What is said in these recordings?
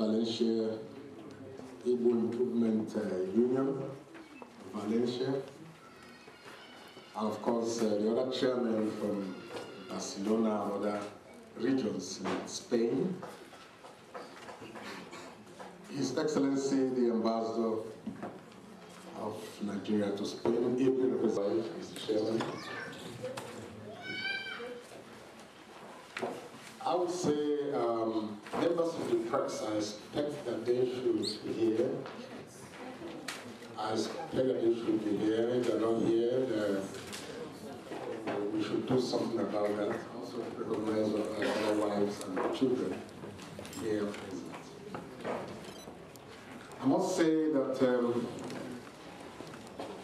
Valencia Igbo Improvement Union, Valencia, and of course the other chairman from Barcelona and other regions in Spain, His Excellency the Ambassador of Nigeria to Spain, ably represented, Mr. Chairman. I would say members of the press, I expect that they should be here. I expect that they should be here. If they're not here, we should do something about that. Also recognize our wives and children here present. I must say that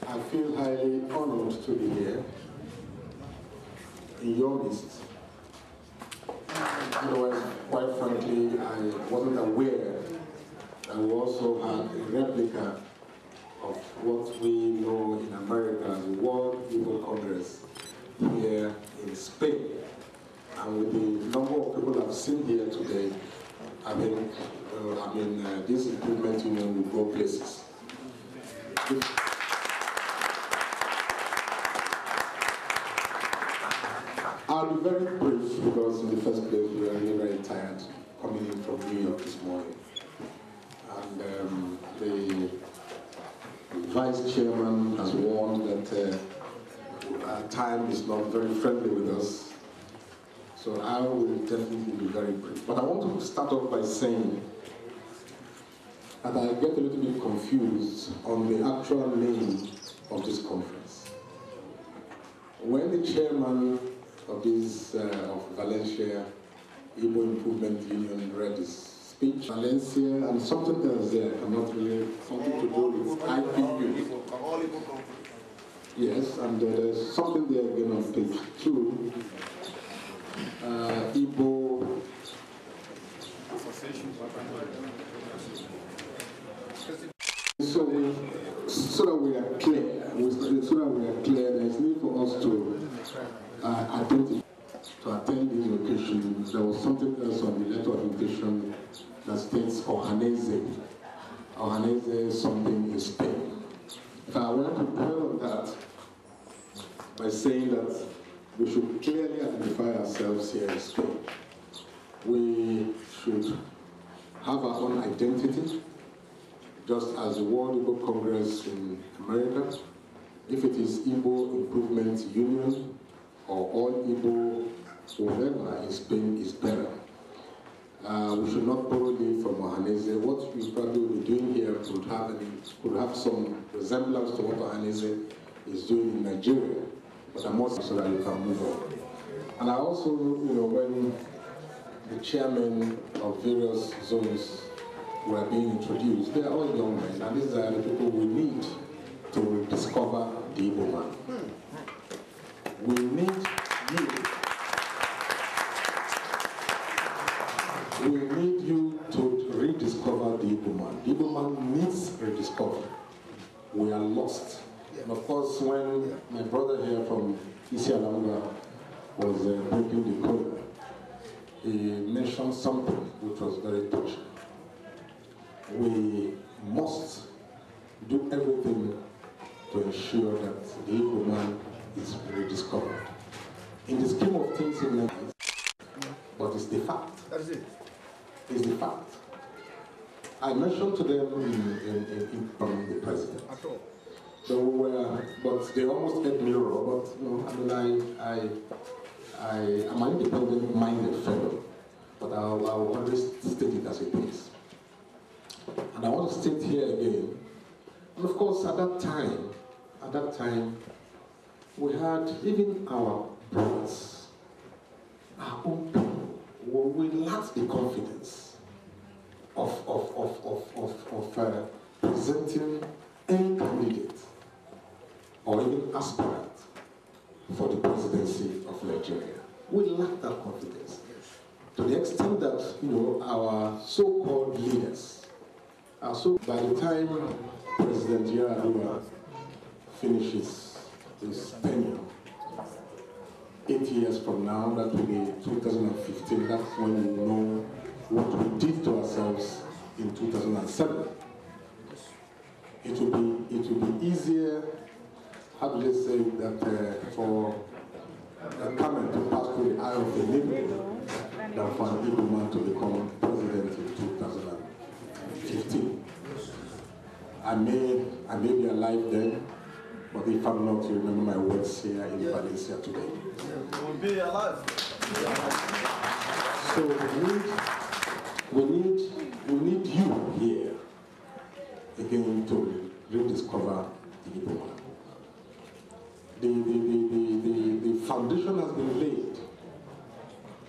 I feel highly honored to be here in your midst. Otherwise, quite frankly, I wasn't aware that we also had a replica of what we know in America as the World Igbo Congress here in Spain. And with the number of people I've seen here today, this improvement union will go places. I'll be very brief because in the first place we are really very tired coming in from New York this morning. And the vice chairman has warned that time is not very friendly with us. So I will definitely be very brief. But I want to start off by saying that I get a little bit confused on the actual name of this conference. When the chairman of this of Valencia Igbo Improvement Union read his speech, Valencia and something else there, cannot really something to do with IPU. Yes, and there's something there again on page 2. Igbo so that we are clear, there is need for us to identify. To attend this location, there was something else on the letter of invitation that states Ohaneze. Ohaneze is something in Spain. I want to dwell on that by saying that we should clearly identify ourselves here in Spain. We should have our own identity, just as the World Igbo Congress in America. If it is Igbo Improvement Union or All Igbo, whatever in Spain is better. We should not borrow it from Ohaneze. What we probably will be doing here could have some resemblance to what Ohaneze is doing in Nigeria. But I must so that you can move on. And I also, when the chairman of various zones were being introduced, they are all young men, and these are the people we need to discover the Igbo man. We need you. We need you to rediscover the Igbo man. The Igbo man needs rediscovery. We are lost. And of course, when my brother here from Isialanga was breaking the code, he mentioned something which was very touching. We must do everything to ensure that the Igbo man is rediscovered. In the scheme of things in Nigeria, but it's the fact. That is it. It's the fact. I mentioned to them from the president. At all. So, but they almost let me roll. But I'm an independent-minded fellow, but I'll always state it as it is. And I want to state here again. And of course, at that time, we had even our brothers, our own people, we lacked the confidence of presenting any candidate or even aspirant for the presidency of Nigeria. We lack that confidence. To the extent that, our so-called leaders are by the time President Yar'Adua finishes his tenure, 8 years from now, that will be 2015, that's when we know what we did to ourselves in 2007. It will be easier, how do they say that, for a camel to pass through the eye of a needle than for an Igbo man to become president in 2015. I may be alive then, but if I'm not, you remember my words here in Valencia today. We'll be alive. So we need you here again to rediscover the Igbo man. The foundation has been laid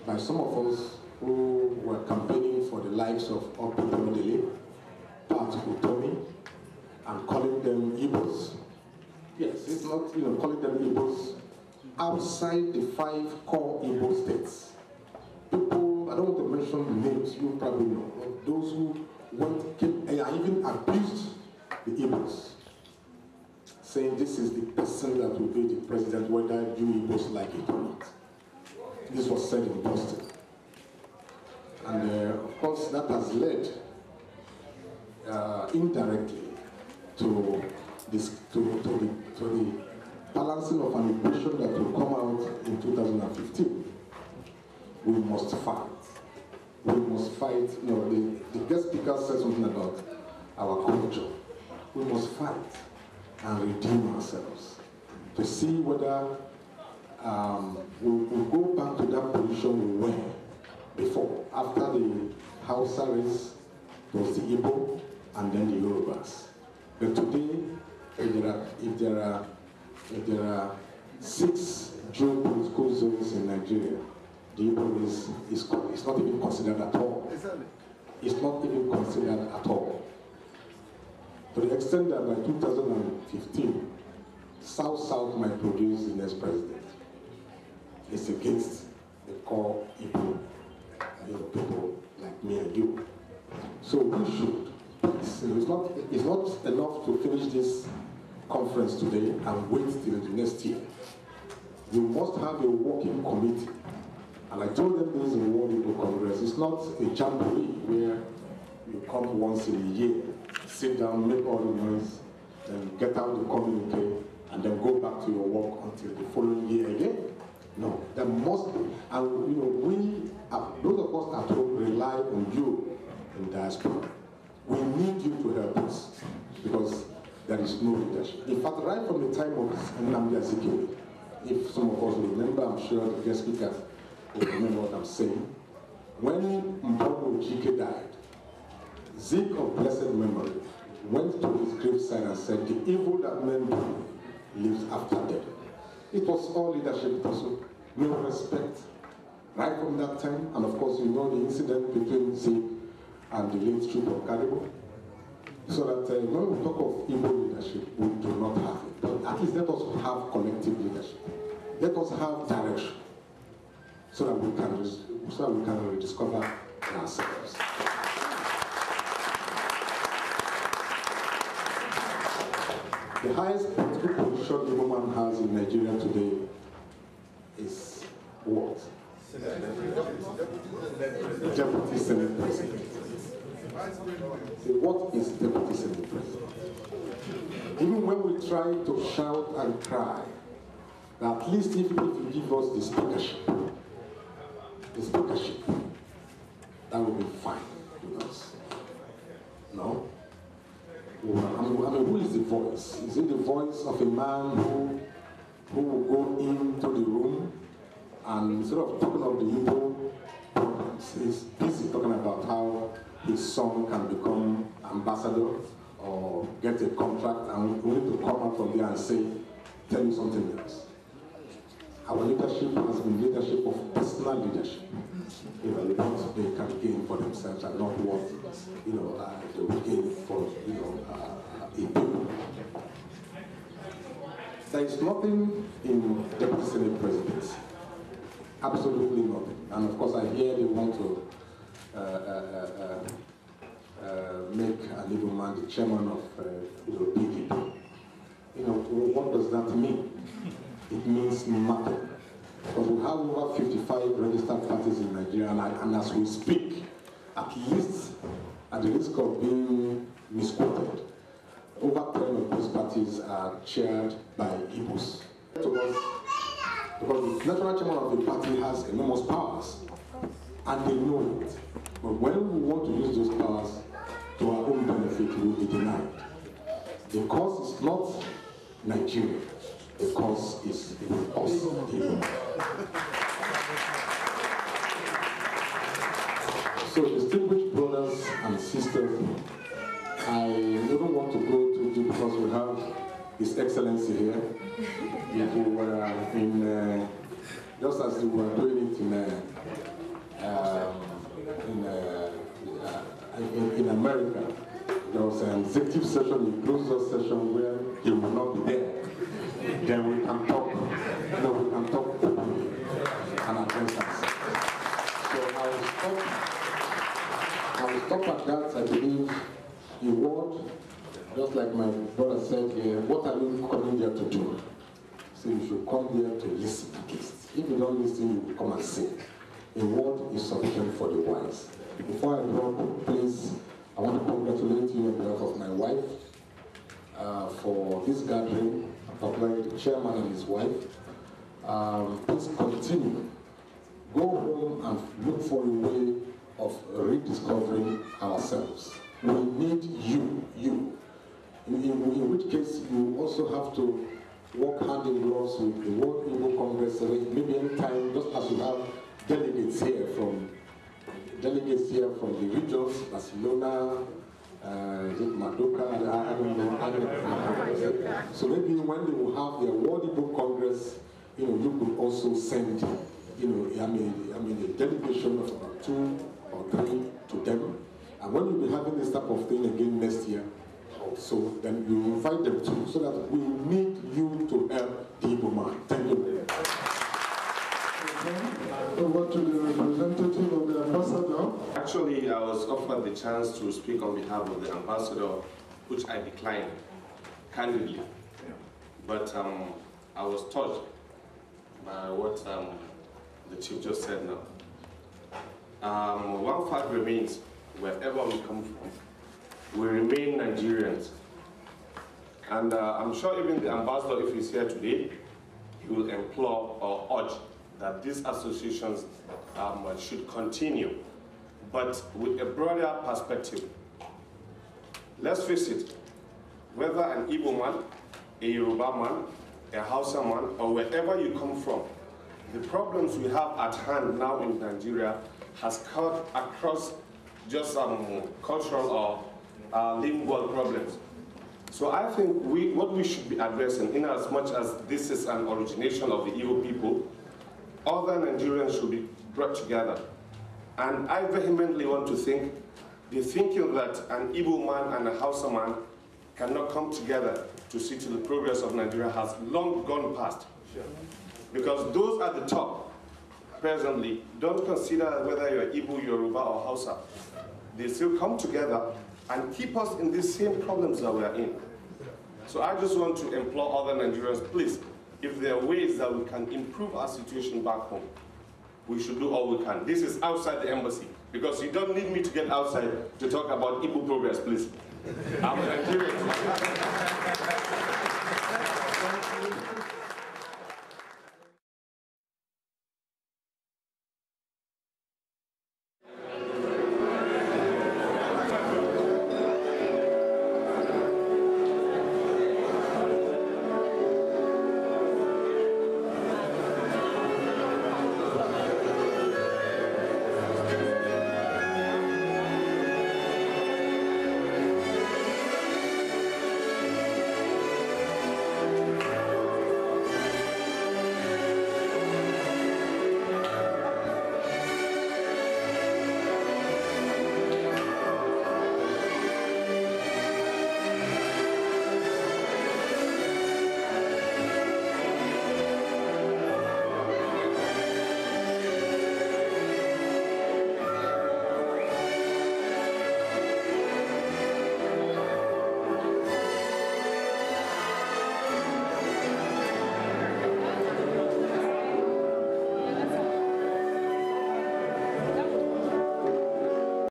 by some of us who were campaigning for the lives of Opidele, Pat Utomi, and calling them Igbos. Yes, it's not, calling them Igbos outside the 5 core Igbo states. People, I don't want to mention the names, you probably know, of those who came and even abused the Igbos, saying this is the person that will be the president whether you Igbos like it or not. This was said in Boston. And of course that has led indirectly to the balancing of an equation that will come out in 2015. We must fight. We must fight. The guest speaker said something about our culture. We must fight and redeem ourselves to see whether we'll go back to that position we were before. After the Hausa race, it was the Igbo and then the Yorubas. But today, if there are 6 geopolitical zones in Nigeria, the Igbo is not even considered at all. It's not even considered at all. To the extent that by 2015, South-South might produce the next president. It's against the core Igbo, people like me and you. So we should. It's not enough to finish this conference today and wait till the next year. You must have a working committee. And I told them this in the World Igbo Congress. It's not a jamboree where you come once in a year, sit down, make all the noise, then get out the communique, and then go back to your work until the following year again. No, there must be. And those of us at home rely on you in diaspora. We need you to help us because there is no leadership. In fact, right from the time of Nnamdi Azikiwe, if some of us remember, I'm sure the guest speakers will remember what I'm saying. When Mbongo Ojike died, Zik of blessed memory went to his graveside and said, "The evil that men do lives after death." It was all leadership also, no respect. Right from that time, and of course you know the incident between Zik and the late Chief of Karibo. So that when we talk of Igbo leadership, we do not have it. But at least let us have collective leadership. Let us have direction so that we can rediscover ourselves. The highest political position a woman has in Nigeria today is what? Deputy Senate President. What is Deputy Senate President? Even when we try to shout and cry, at least if you give us the speakership, that will be fine with us. No? I mean, who is the voice? Is it the voice of a man who will go into the room and instead of talking of the Igbo problems, he's busy talking about how his son can become ambassador or get a contract, and we need to come out from there and say, tell you something else. Our leadership has been leadership of personal leadership. What they can gain for themselves and not what they will gain for a people. There is nothing in Deputy Senate presidency. Absolutely nothing. And of course I hear they want to make an Igbo man the chairman of PDP. What does that mean? It means nothing. Because we have over 55 registered parties in Nigeria, and as we speak, at least at the the risk of being misquoted. Over 10 of these parties are chaired by Igbos. Because the national chairman of the party has enormous powers, and they know it. But when we want to use those powers to our own benefit, we will be denied. The cause is not Nigeria. The cause is with us. So, distinguished brothers and sisters, I wouldn't want to go too deep because we have His Excellency here. If we were in, just as we were doing it in America, there was an executive session, a closed session where he will not be there. Then we can talk, we can talk openly and address us. So I will stop at that. I believe the word, just like my brother said here, what are you coming here to do? So you should come here to listen at least. If you don't listen, you will come and sing. A word is sufficient for the wise. Before I drop, please, I want to congratulate you on behalf of my wife for this gathering, particularly the chairman and his wife. Please continue. Go home and look for a way of rediscovering ourselves. We need you. In which case, you also have to work hand in gloves with the World Igbo Congress. Maybe any time, just as you have delegates here from the regions, Barcelona, Madoka, I don't know. So maybe when they will have their World Igbo Congress, you could also send, a delegation of about 2 or 3 to them. And when you'll be having this type of thing again next year, also, then you invite them too, so that we need you to help the Igbo man. Thank you. Over to the representative of the ambassador. Actually, I was offered the chance to speak on behalf of the ambassador, which I declined, candidly. But I was touched by what the chief just said now. One fact remains, wherever we come from, we remain Nigerians. And I'm sure even the ambassador, if he's here today, he will implore or urge that these associations should continue, but with a broader perspective. Let's face it, whether an Igbo man, a Yoruba man, a Hausa man, or wherever you come from, the problems we have at hand now in Nigeria has cut across just some cultural or lingual problems. So I think what we should be addressing, in as much as this is an origination of the Igbo people, other Nigerians should be brought together. And I vehemently want to think, the thinking that an Igbo man and a Hausa man cannot come together to see to the progress of Nigeria has long gone past. Sure. Because those at the top, presently, don't consider whether you're Igbo, Yoruba, or Hausa. They still come together and keep us in these same problems that we are in. So I just want to implore other Nigerians, please, if there are ways that we can improve our situation back home, we should do all we can. This is outside the embassy, because you don't need me to get outside to talk about Igbo progress, please. I'm a Nigerian.